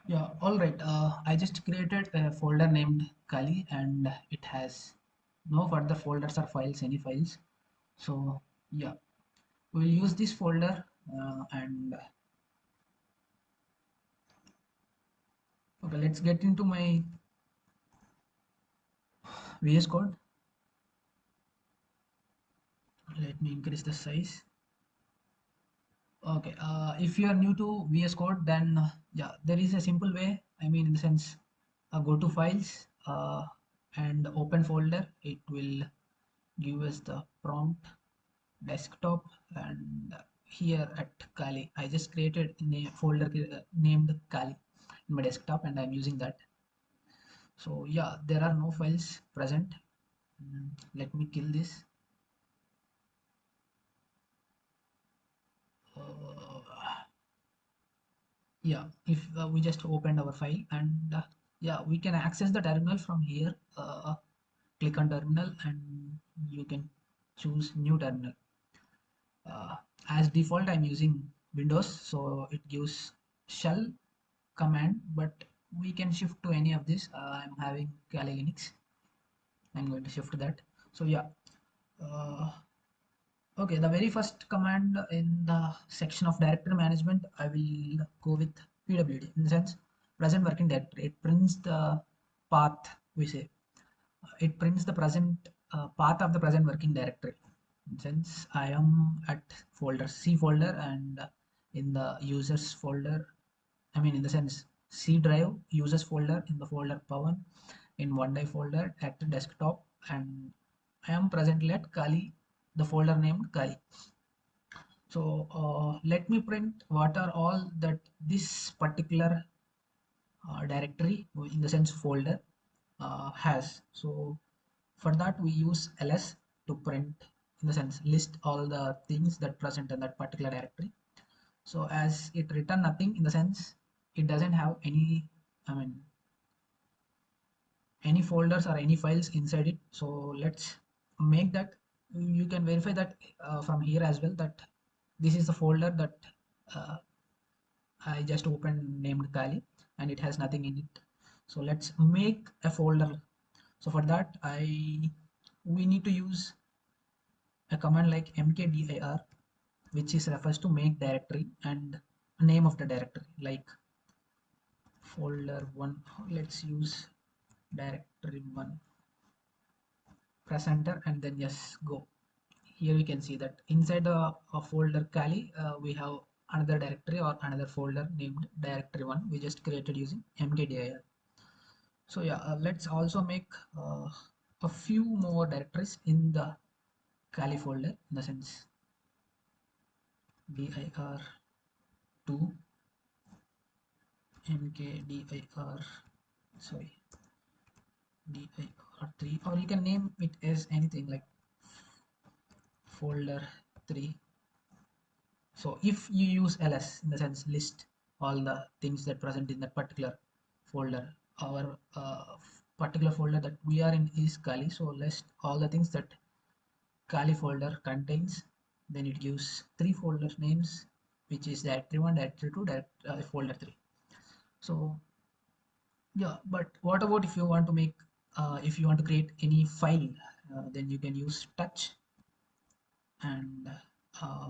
Yeah, all right. I just created a folder named Kali and it has no further folders or files, any files. So yeah, we'll use this folder and okay, let's get into my VS Code. Let me increase the size. Okay, if you are new to VS Code, then yeah, there is a simple way. I mean, in the sense, go to files and open folder. It will give us the prompt desktop, and here at Kali I just created in a folder named Kali in my desktop and I'm using that. So yeah, there are no files present. Let me kill this. uh, yeah, if we just opened our file and yeah, we can access the terminal from here. Click on terminal and you can choose new terminal. uh, as default I'm using Windows, so it gives shell command, but we can shift to any of this. I'm having Kali Linux. I'm going to shift that. So yeah, uh, okay, the very first command in the section of directory management, I will go with pwd, in the sense present working directory. It prints the path, we say. It prints the present path of the present working directory. Since I am at folder C folder and in the users folder, I mean in the sense C drive users folder, in the folder Pawan, in OneDrive folder at the desktop, and I am presently at Kali, the folder named Kali. So let me print what are all that this particular directory, in the sense folder, has. So for that we use ls to print, in the sense list all the things that present in that particular directory. So as it return nothing, in the sense it doesn't have any, I mean any folders or any files inside it. So let's make that. You can verify that from here as well, that this is the folder that uh, I just opened named Kali and it has nothing in it. So let's make a folder. So for that we need to use a command like mkdir, which is refers to make directory and name of the directory, like folder 1. Let's use directory 1, press enter and then yes, go. Here we can see that inside the folder Kali we have another directory or another folder named directory 1 we just created using mkdir. So yeah, let's also make a few more directories in the Kali folder, in the sense dir2 mkdir, sorry, dir3, or you can name it as anything like folder 3. So if you use ls, in the sense list all the things that present in that particular folder, our particular folder that we are in is Kali, so list all the things that Kali folder contains, then it gives three folder names, which is directory 1, directory 2, folder 3. So yeah, but what about if you want to make if you want to create any file, then you can use touch. And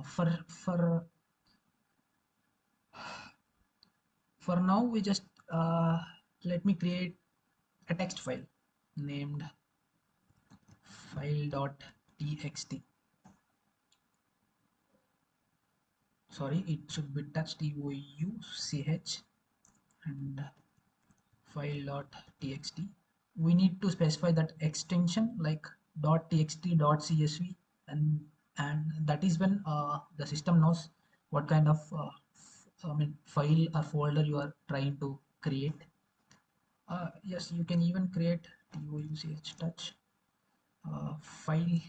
for now we just let me create a text file named file.txt. Sorry, it should be touch touch and file.txt. We need to specify that extension like .txt, .csv, and that is when the system knows what kind of I mean file or folder you are trying to create. Yes, you can even create touch file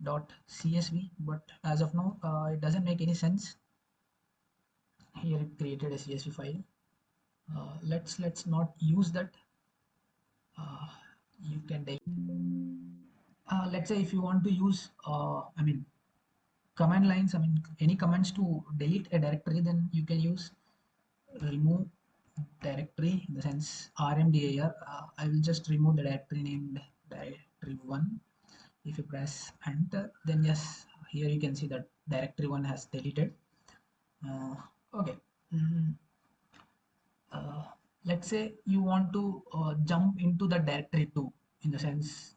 dot csv, but as of now it doesn't make any sense. Here it created a csv file. Let's not use that. uh, you can let's say if you want to use I mean command lines, I mean any commands to delete a directory, then you can use remove directory in the sense rmdir. I will just remove the directory named directory1. If you press enter, then yes, here you can see that directory1 has deleted. uh, okay. Mm, uh, let's say you want to jump into the directory 2 in the sense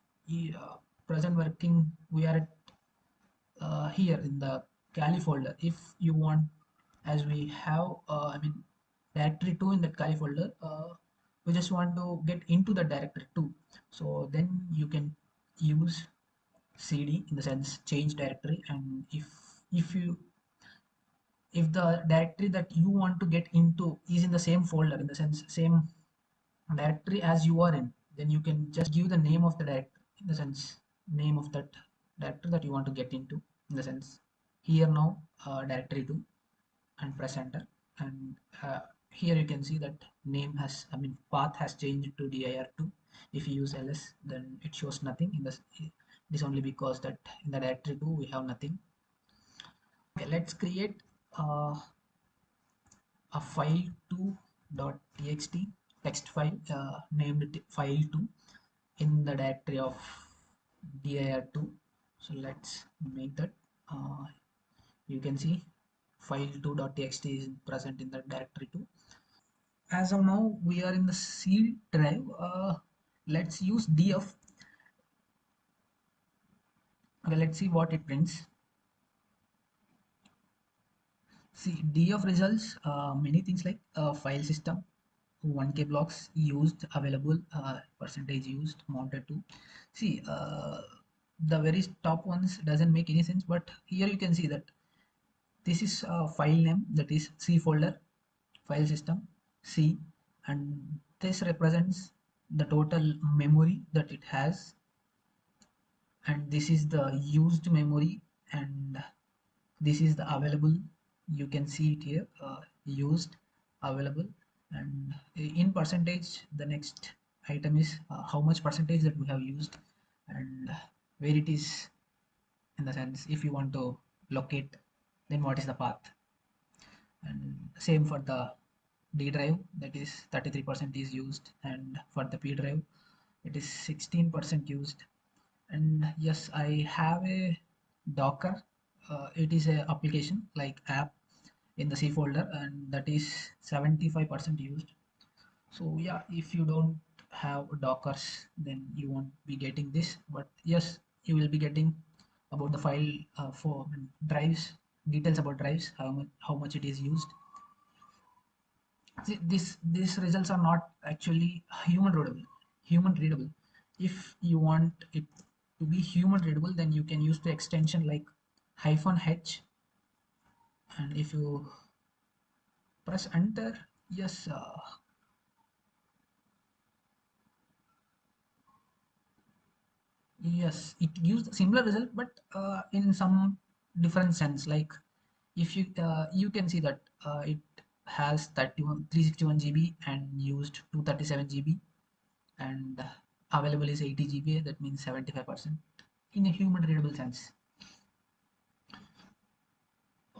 present working we are at here in the Kali folder. If you want, as we have I mean directory 2 in that Kali folder, we just want to get into the directory 2, so then you can use cd in the sense change directory. And if the directory that you want to get into is in the same folder, in the sense same directory as you are in, then you can just give the name of the directory, in the sense name of that directory that you want to get into, in the sense here now directory 2, and press enter. And here you can see that name has, I mean path has changed to dir2. If you use ls, then it shows nothing in this. It is only because that in the directory 2 we have nothing. Okay, let's create uh, a file2.txt text file named file2 in the directory of dir2. So let's make that. You can see file2.txt is present in the directory 2. As of now we are in the C drive. Let's use df. Okay, let's see what it prints. See, df results many things like file system, 1k blocks used, available, percentage used, mounted to. See, the very top ones doesn't make any sense, but here you can see that this is a file name, that is C folder, file system, C, and this represents the total memory that it has, and this is the used memory, and this is the available. You can see it here, used, available, and in percentage the next item is how much percentage that we have used, and where it is, in the sense if you want to locate, then what is the path. And same for the D drive, that is 33% is used, and for the P drive it is 16% used. And yes, I have a Docker. It is a application like app in the C folder, and that is 75% used. So yeah, if you don't have Dockers, then you won't be getting this, but yes, you will be getting about the file for drives, details about drives, how much it is used. See, these results are not actually human readable. If you want it to be human readable, then you can use the extension like -h, and if you press enter, yes, yes, it gives similar result, but in some different sense. Like if you can see that it has 361 GB and used 237 GB, and available is 80 GB. That means 75% in a human readable sense.